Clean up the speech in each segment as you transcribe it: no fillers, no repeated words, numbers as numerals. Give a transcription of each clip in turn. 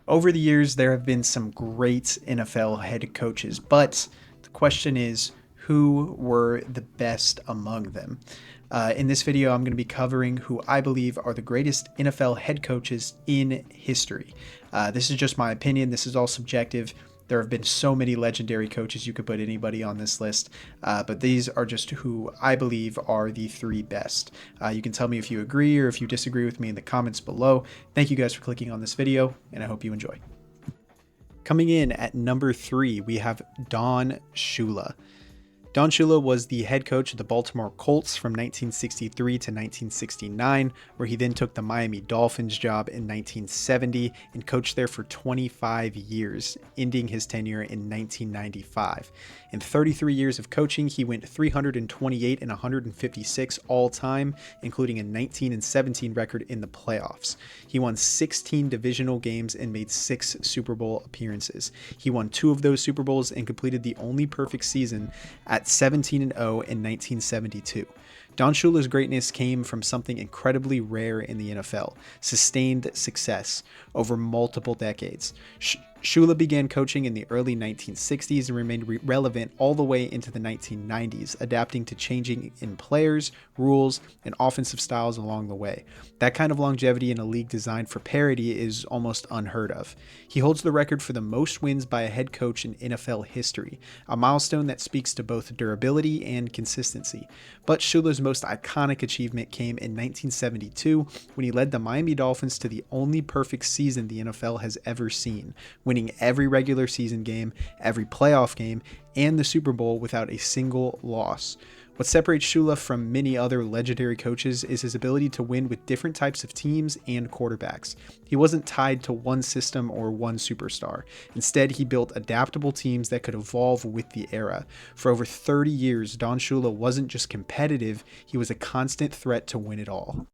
Over the years, there have been some great NFL head coaches, but the question is, who were the best among them? In this video, I'm going to be covering who I believe are the greatest NFL head coaches in history. This is just my opinion. This is all subjective. There have been so many legendary coaches, you could put anybody on this list, but these are just who I believe are the three best. You can tell me if you agree or if you disagree with me in the comments below. Thank you guys for clicking on this video, and I hope you enjoy. Coming in at number 3, we have Don Shula. Don Shula was the head coach of the Baltimore Colts from 1963 to 1969, where he then took the Miami Dolphins job in 1970 and coached there for 25 years, ending his tenure in 1995. In 33 years of coaching, he went 328 and 156 all time, including a 19 and 17 record in the playoffs. He won 16 divisional games and made 6 Super Bowl appearances. He won 2 of those Super Bowls and completed the only perfect season at 17-0 in 1972. Don Shula's greatness came from something incredibly rare in the NFL: sustained success over multiple decades. Shula began coaching in the early 1960s and remained relevant all the way into the 1990s, adapting to changing in players, rules, and offensive styles along the way. That kind of longevity in a league designed for parity is almost unheard of. He holds the record for the most wins by a head coach in NFL history, a milestone that speaks to both durability and consistency. But Shula's most iconic achievement came in 1972 when he led the Miami Dolphins to the only perfect season the NFL has ever seen, winning every regular season game, every playoff game, and the Super Bowl without a single loss. What separates Shula from many other legendary coaches is his ability to win with different types of teams and quarterbacks. He wasn't tied to one system or one superstar. Instead, he built adaptable teams that could evolve with the era. For over 30 years, Don Shula wasn't just competitive, he was a constant threat to win it all.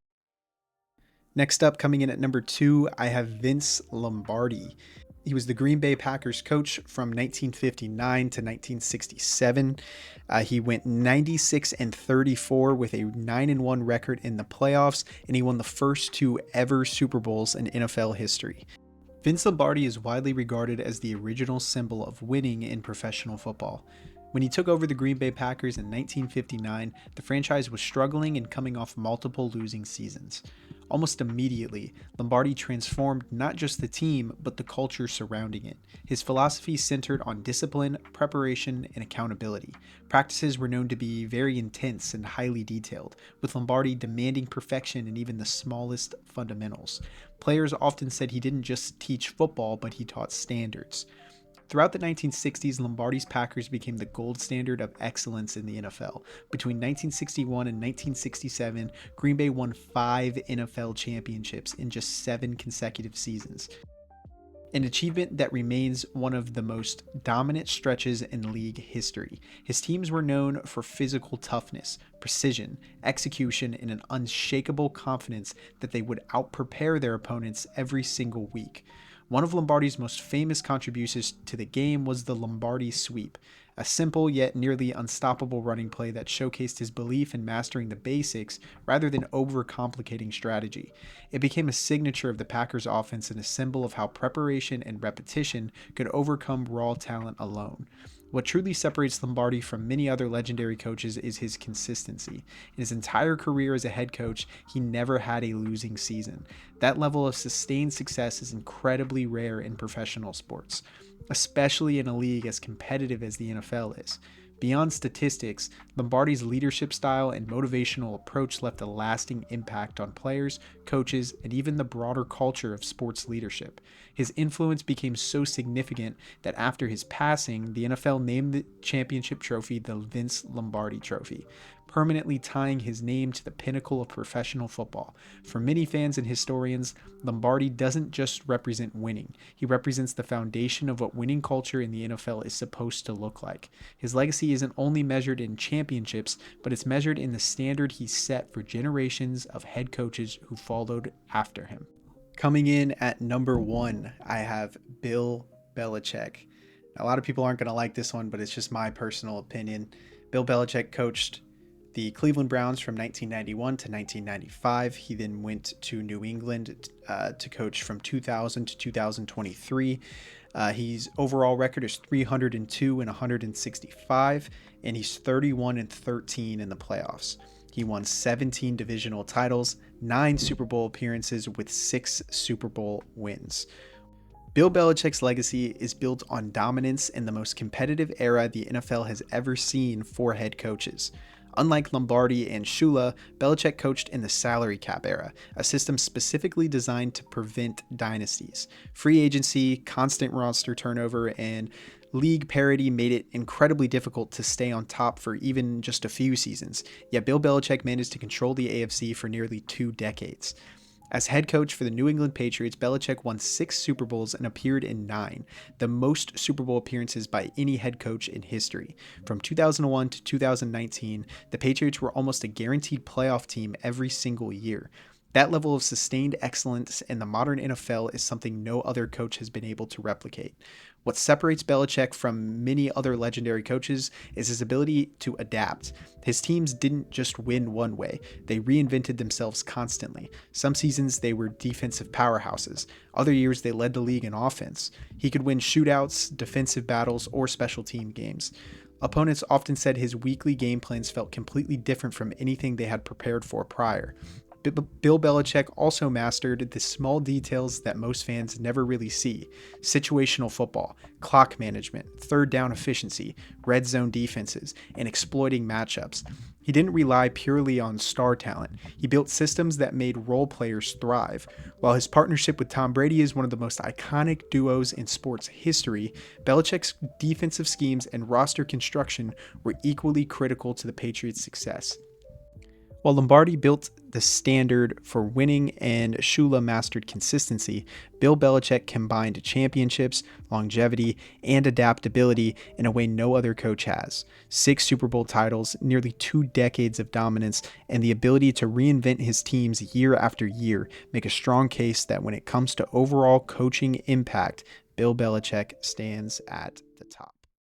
Next up, coming in at number 2, I have Vince Lombardi. He was the Green Bay Packers coach from 1959 to 1967. He went 96 and 34 with a 9-1 record in the playoffs, and he won the first 2 ever Super Bowls in NFL history. Vince Lombardi is widely regarded as the original symbol of winning in professional football. When he took over the Green Bay Packers in 1959, the franchise was struggling and coming off multiple losing seasons. Almost immediately, Lombardi transformed not just the team, but the culture surrounding it. His philosophy centered on discipline, preparation, and accountability. Practices were known to be very intense and highly detailed, with Lombardi demanding perfection in even the smallest fundamentals. Players often said he didn't just teach football, but he taught standards. Throughout the 1960s, Lombardi's Packers became the gold standard of excellence in the NFL. Between 1961 and 1967, Green Bay won 5 NFL championships in just 7 consecutive seasons, an achievement that remains one of the most dominant stretches in league history. His teams were known for physical toughness, precision, execution, and an unshakable confidence that they would out-prepare their opponents every single week. One of Lombardi's most famous contributions to the game was the Lombardi sweep, a simple yet nearly unstoppable running play that showcased his belief in mastering the basics rather than overcomplicating strategy. It became a signature of the Packers' offense and a symbol of how preparation and repetition could overcome raw talent alone. What truly separates Lombardi from many other legendary coaches is his consistency. In his entire career as a head coach, he never had a losing season. That level of sustained success is incredibly rare in professional sports, especially in a league as competitive as the NFL is. Beyond statistics, Lombardi's leadership style and motivational approach left a lasting impact on players, coaches, and even the broader culture of sports leadership. His influence became so significant that after his passing, the NFL named the championship trophy the Vince Lombardi Trophy, permanently tying his name to the pinnacle of professional football. For many fans and historians, Lombardi doesn't just represent winning. He represents the foundation of what winning culture in the NFL is supposed to look like. His legacy isn't only measured in championships, but it's measured in the standard he set for generations of head coaches who followed after him. Coming in at number 1, I have Bill Belichick. Now, a lot of people aren't going to like this one, but it's just my personal opinion. Bill Belichick coached the Cleveland Browns from 1991 to 1995. He then went to New England to coach from 2000 to 2023. His overall record is 302 and 165, and he's 31-13 in the playoffs. He won 17 divisional titles, 9 Super Bowl appearances with 6 Super Bowl wins. Bill Belichick's legacy is built on dominance in the most competitive era the NFL has ever seen for head coaches. Unlike Lombardi and Shula, Belichick coached in the salary cap era, a system specifically designed to prevent dynasties. Free agency, constant roster turnover, and league parity made it incredibly difficult to stay on top for even just a few seasons, yet Bill Belichick managed to control the AFC for nearly 2 decades. As head coach for the New England Patriots, Belichick won 6 Super Bowls and appeared in 9, the most Super Bowl appearances by any head coach in history. From 2001 to 2019, the Patriots were almost a guaranteed playoff team every single year. That level of sustained excellence in the modern NFL is something no other coach has been able to replicate. What separates Belichick from many other legendary coaches is his ability to adapt. His teams didn't just win one way, they reinvented themselves constantly. Some seasons they were defensive powerhouses, other years they led the league in offense. He could win shootouts, defensive battles, or special team games. Opponents often said his weekly game plans felt completely different from anything they had prepared for prior. Bill Belichick also mastered the small details that most fans never really see: situational football, clock management, third down efficiency, red zone defenses, and exploiting matchups. He didn't rely purely on star talent. He built systems that made role players thrive. While his partnership with Tom Brady is one of the most iconic duos in sports history, Belichick's defensive schemes and roster construction were equally critical to the Patriots' success. While Lombardi built the standard for winning and Shula mastered consistency, Bill Belichick combined championships, longevity, and adaptability in a way no other coach has. 6 Super Bowl titles, nearly 2 decades of dominance, and the ability to reinvent his teams year after year make a strong case that when it comes to overall coaching impact, Bill Belichick stands at the top.